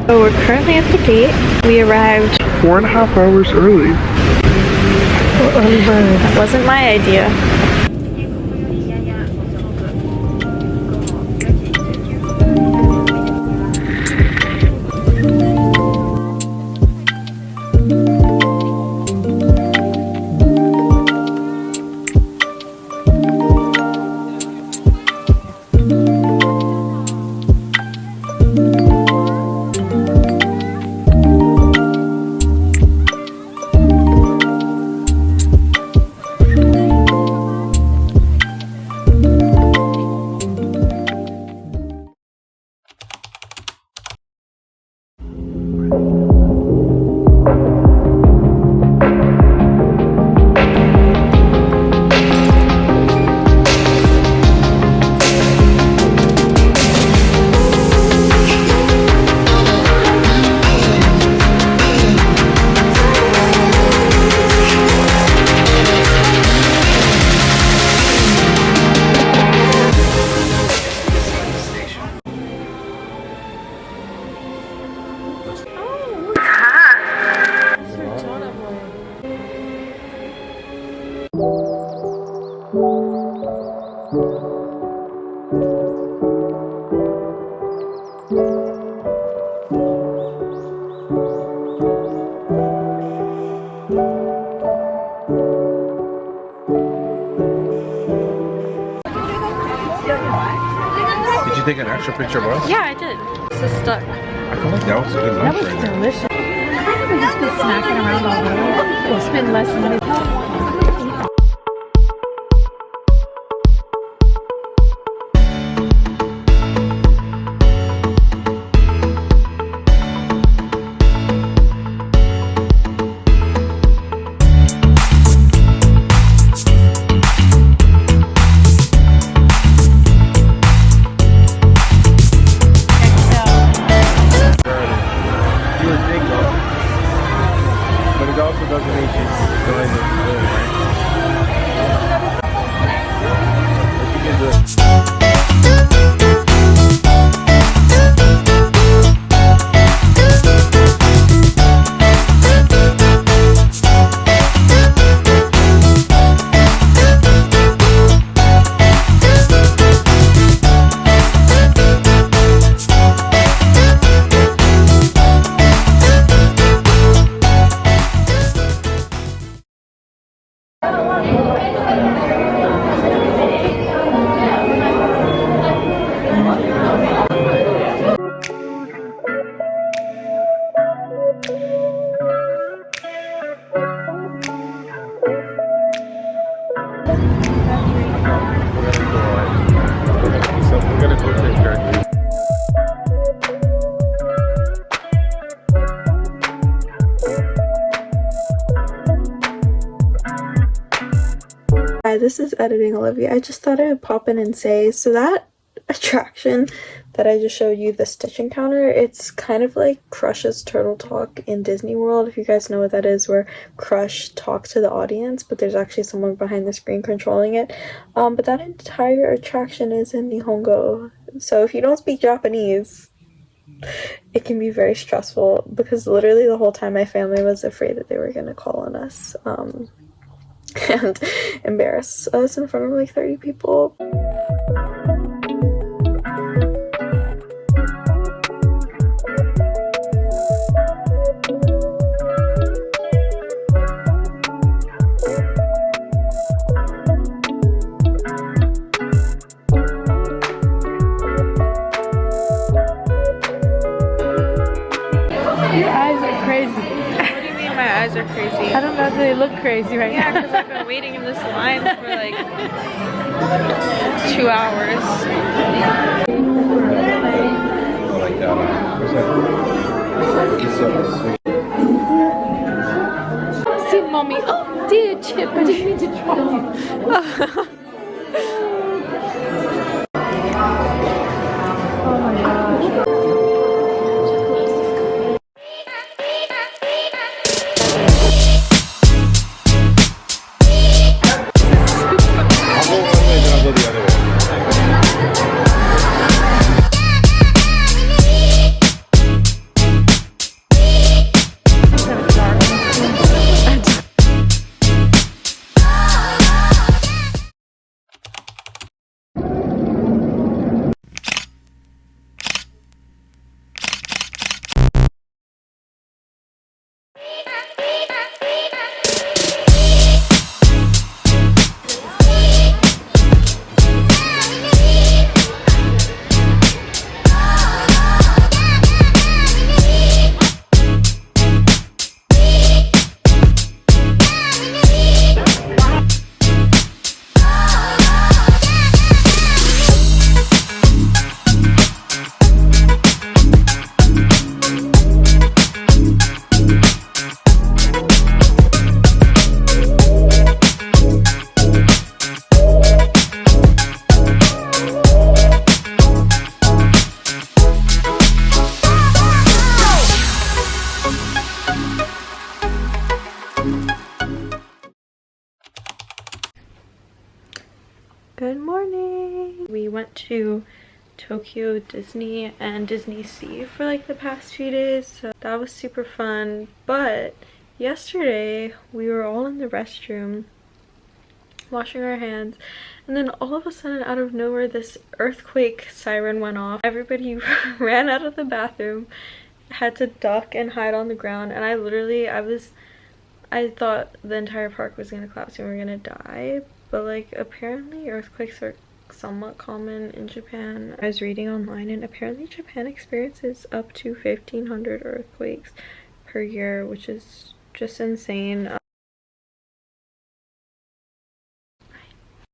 So we're currently at the gate. We arrived 4.5 hours early. early bird. That wasn't my idea. Did you take an extra picture of us? Yeah, I did. This is stuck. I feel like that was a good lunch right now. Delicious. I would just be snacking around all day. We'll spend less money. But it also doesn't make you go in the room, right? But you can do it. Hi, this is Editing Olivia. I just thought I would pop in and say, so that attraction that I just showed you, the Stitch Encounter, it's kind of like Crush's Turtle Talk in Disney World, if you guys know what that is, where Crush talks to the audience, but there's actually someone behind the screen controlling it. But that entire attraction is in Nihongo, so if you don't speak Japanese, it can be very stressful, because literally the whole time my family was afraid that they were gonna call on us, and embarrass us in front of like 30 people. Your eyes are crazy. What do you mean my eyes are crazy? I don't know if they look crazy right now. Yeah, because I've been waiting in this line for like 2 hours. See, mommy. Oh, dear Chip, I didn't mean to drop you. Oh my gosh. morning. We went to Tokyo Disney and DisneySea for like the past few days, so that was super fun. But yesterday we were all in the restroom washing our hands, and then all of a sudden, out of nowhere, this earthquake siren went off. Everybody ran out of the bathroom, had to duck and hide on the ground, and I thought the entire park was gonna collapse and we were gonna die. But like, apparently earthquakes are somewhat common in Japan. I was reading online, and apparently Japan experiences up to 1,500 earthquakes per year, which is just insane.